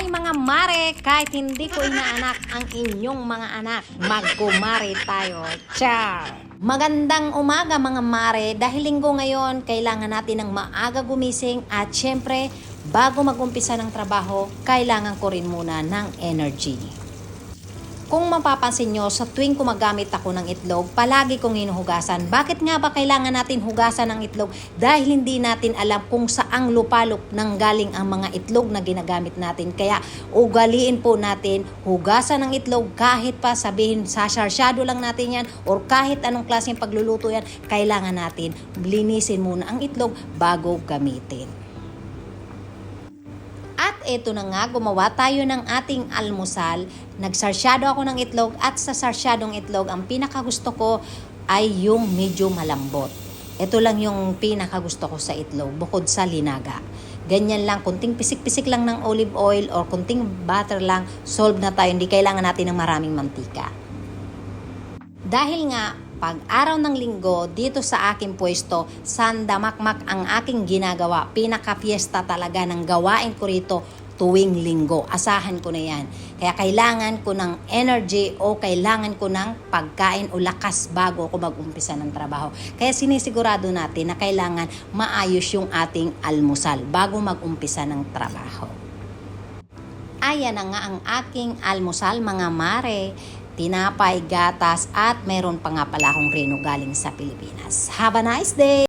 Hi mga mare, kahit hindi ko inaanak ang inyong mga anak, magkumare tayo. Char! Magandang umaga mga mare, dahil linggo ngayon, kailangan natin ng maaga gumising at syempre, bago mag-umpisa ng trabaho, kailangan ko rin muna ng energy. Kung mapapansin nyo, sa tuwing gumagamit ako ng itlog, palagi kong hinuhugasan. Bakit nga ba kailangan natin hugasan ng itlog? Dahil hindi natin alam kung saang lupalop nang galing ang mga itlog na ginagamit natin. Kaya ugaliin po natin, hugasan ng itlog kahit pa sabihin sasarsyado lang natin yan or kahit anong klaseng pagluluto yan, kailangan natin linisin muna ang itlog bago gamitin. At eto na nga, gumawa tayo ng ating almusal. Nagsarsyado ako ng itlog at sa sarsyadong itlog, ang pinakagusto ko ay yung medyo malambot. Ito lang yung pinakagusto ko sa itlog, bukod sa linaga. Ganyan lang, kunting pisik-pisik lang ng olive oil or kunting butter lang, solve na tayo. Hindi kailangan natin ng maraming mantika. Dahil nga, pag araw ng linggo, dito sa aking pwesto, sandamakmak ang aking ginagawa. Pinaka-fiesta talaga ng gawain ko rito tuwing linggo. Asahan ko na yan. Kaya kailangan ko ng energy o kailangan ko ng pagkain o lakas bago ako mag-umpisa ng trabaho. Kaya sinisigurado natin na kailangan maayos yung ating almusal bago mag-umpisa ng trabaho. Ayan na nga ang aking almusal mga mare. Tinapay, gatas at meron pa nga pala akong reno galing sa Pilipinas. Have a nice day!